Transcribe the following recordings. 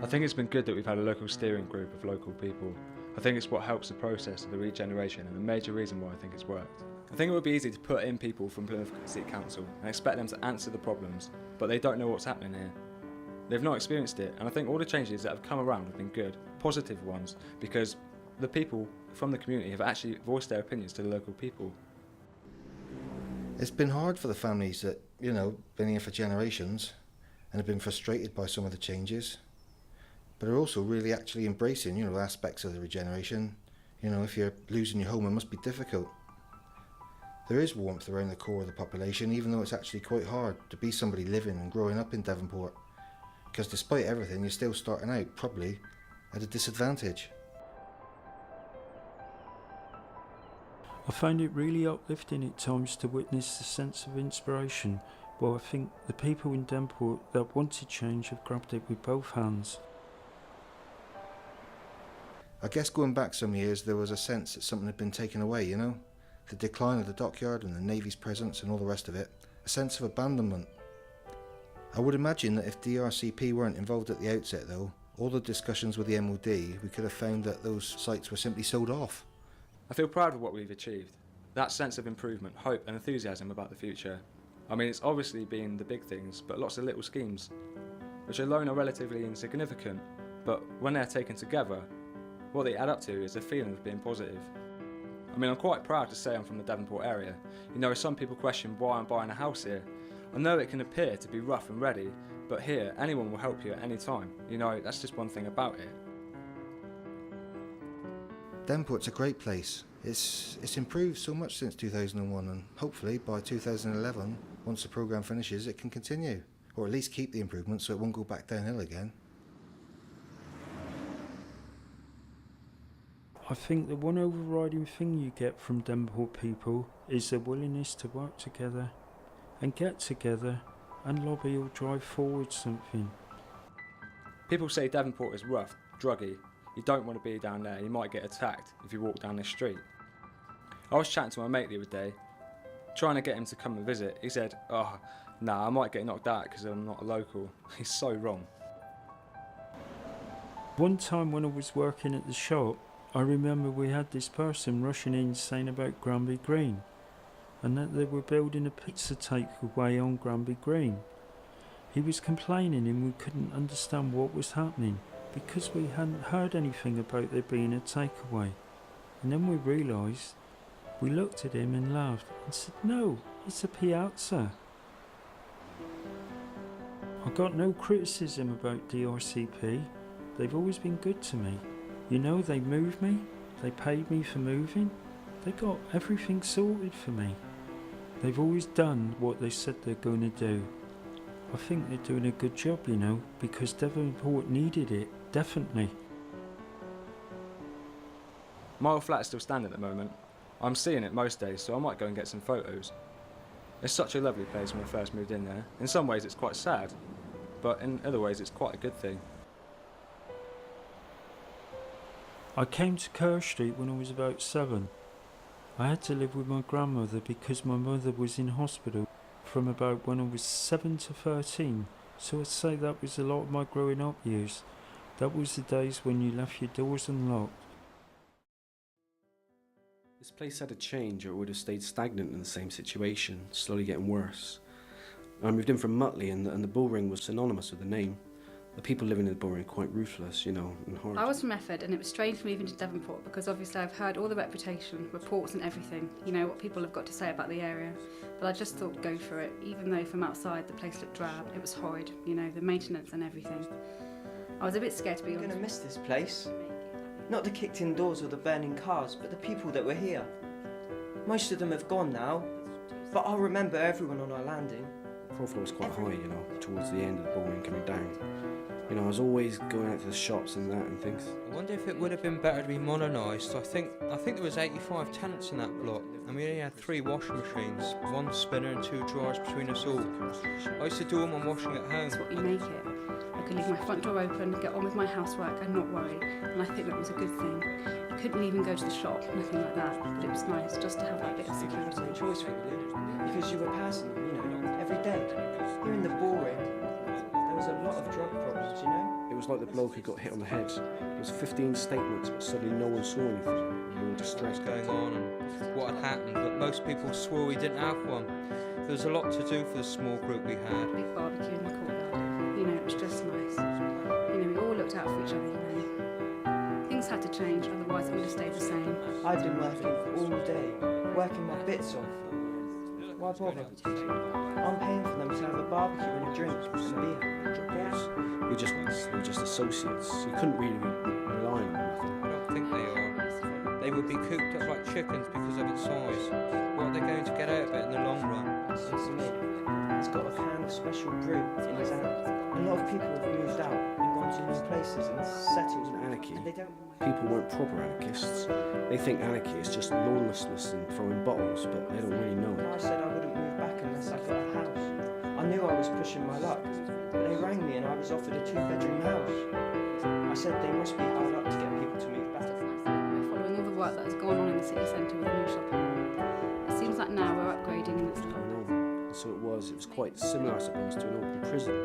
I think it's been good that we've had a local steering group of local people. I think it's what helps the process of the regeneration and a major reason why I think it's worked. I think it would be easy to put in people from Plymouth City Council and expect them to answer the problems, but they don't know what's happening here. They've not experienced it, and I think all the changes that have come around have been good, positive ones, because the people from the community have actually voiced their opinions to the local people. It's been hard for the families that, been here for generations and have been frustrated by some of the changes, but are also really actually embracing, aspects of the regeneration. If you're losing your home, it must be difficult. There is warmth around the core of the population, even though it's actually quite hard to be somebody living and growing up in Devonport, because despite everything, you're still starting out, probably, at a disadvantage. I find it really uplifting at times to witness the sense of inspiration, while I think the people in Devonport that wanted change have grabbed it with both hands. I guess going back some years, there was a sense that something had been taken away, The decline of the dockyard and the Navy's presence and all the rest of it. A sense of abandonment. I would imagine that if DRCP weren't involved at the outset though, all the discussions with the MOD, we could have found that those sites were simply sold off. I feel proud of what we've achieved. That sense of improvement, hope and enthusiasm about the future. I mean, it's obviously been the big things, but lots of little schemes, which alone are relatively insignificant, but when they're taken together, what they add up to is a feeling of being positive. I mean, I'm quite proud to say I'm from the Devonport area. Some people question why I'm buying a house here. I know it can appear to be rough and ready, but here, anyone will help you at any time. That's just one thing about it. Devonport's a great place. It's improved so much since 2001, and hopefully by 2011, once the programme finishes, it can continue, or at least keep the improvement so it won't go back downhill again. I think the one overriding thing you get from Devonport people is their willingness to work together and get together and lobby or drive forward something. People say Devonport is rough, druggy. You don't want to be down there, you might get attacked if you walk down this street. I was chatting to my mate the other day, trying to get him to come and visit. He said, nah, I might get knocked out because I'm not a local. He's so wrong. One time when I was working at the shop, I remember we had this person rushing in saying about Granby Green, and that they were building a pizza takeaway on Granby Green. He was complaining and we couldn't understand what was happening, because we hadn't heard anything about there being a takeaway. And then we realised, we looked at him and laughed and said, no, it's a piazza. I got no criticism about DRCP. They've always been good to me. They moved me, they paid me for moving, they got everything sorted for me. They've always done what they said they're going to do. I think they're doing a good job, because Devonport needed it, definitely. My old flat is still standing at the moment. I'm seeing it most days, so I might go and get some photos. It's such a lovely place when I first moved in there. In some ways it's quite sad, but in other ways it's quite a good thing. I came to Kerr Street when I was about 7. I had to live with my grandmother because my mother was in hospital from about when I was 7 to 13, so I'd say that was a lot of my growing up years. That was the days when you left your doors unlocked. This place had to change or it would have stayed stagnant in the same situation, slowly getting worse. I moved in from Buckley and the bullring was synonymous with the name. The people living in the bullring are quite ruthless, and hard. I was from Efford and it was strange moving to Devonport because obviously I've heard all the reputation, reports and everything, what people have got to say about the area. But I just thought go for it, even though from outside the place looked drab, it was horrid, the maintenance and everything. I was a bit scared to be honest. I'm going to miss this place. Not the kicked in doors or the burning cars, but the people that were here. Most of them have gone now, but I'll remember everyone on our landing. The profile was quite high, towards the end of the bullring coming down. I was always going out to the shops and that and things. I wonder if it would have been better to be modernised. I think there was 85 tenants in that block, and we only had 3 washing machines, 1 spinner and 2 dryers between us all. I used to do all my washing at home. That's what you make it. I could leave my front door open, get on with my housework and not worry, and I think that was a good thing. You couldn't even go to the shop, nothing like that, but it was nice just to have that bit of security. No choice really, because you were passing them, every day. Here in the bullring, there was a lot of drug problems, It was was like the bloke who got hit on the head. There was 15 statements, but suddenly no one saw anything. They were all distressed. Going on and what had happened, but most people swore we didn't have one. There was a lot to do for the small group we had. Big barbecue in the courtyard. You know, it was just nice. You know, we all looked out for each other, you know. Things had to change, otherwise it would have stayed the same. I've been working all day, working my bits off. Why bother? I'm paying for them to have a barbecue and a drink and beer. We were just associates. You couldn't really rely on them. I don't think they are. They would be cooped up like chickens because of its size. What are they going to get out of it in the long run? Listen to me. He's got a can of special brew in his hand. A lot of people have moved out and gone to new places and settled. Anarchy. And they don't. People weren't proper anarchists. They think anarchy is just lawlessness and throwing bottles, but they don't really know And I it. said I wouldn't move back unless I got a house. I knew I was pushing my luck, but they rang me and I was offered a 2-bedroom house. I said they must be hard up to get people to move back. We're following all the work that has gone on in the city centre with the new shopping mall. It seems like now we're upgrading and it's Going on. And so it was quite similar, I suppose, to an open prison.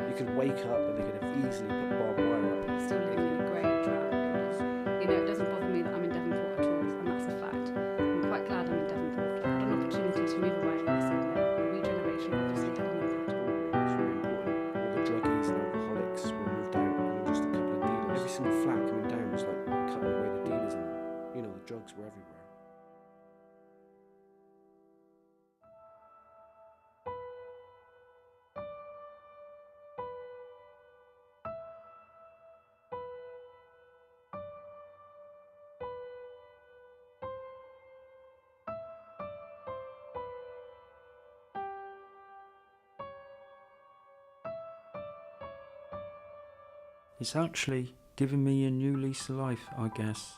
You could wake up and they could have easily put barbed wire up. still living in a grey drab building. You know, it doesn't bother me that I'm in Devonport at all, and that's a fact. I'm quite glad I'm in Devonport. I had an opportunity to move away and I said no. Regeneration obviously had an impact. It's very important. All the druggies and alcoholics were moved out, and there were just a couple of dealers. Every single flat coming down was like cutting away the dealers, and you know, the drugs were everywhere. It's actually given me a new lease of life, I guess.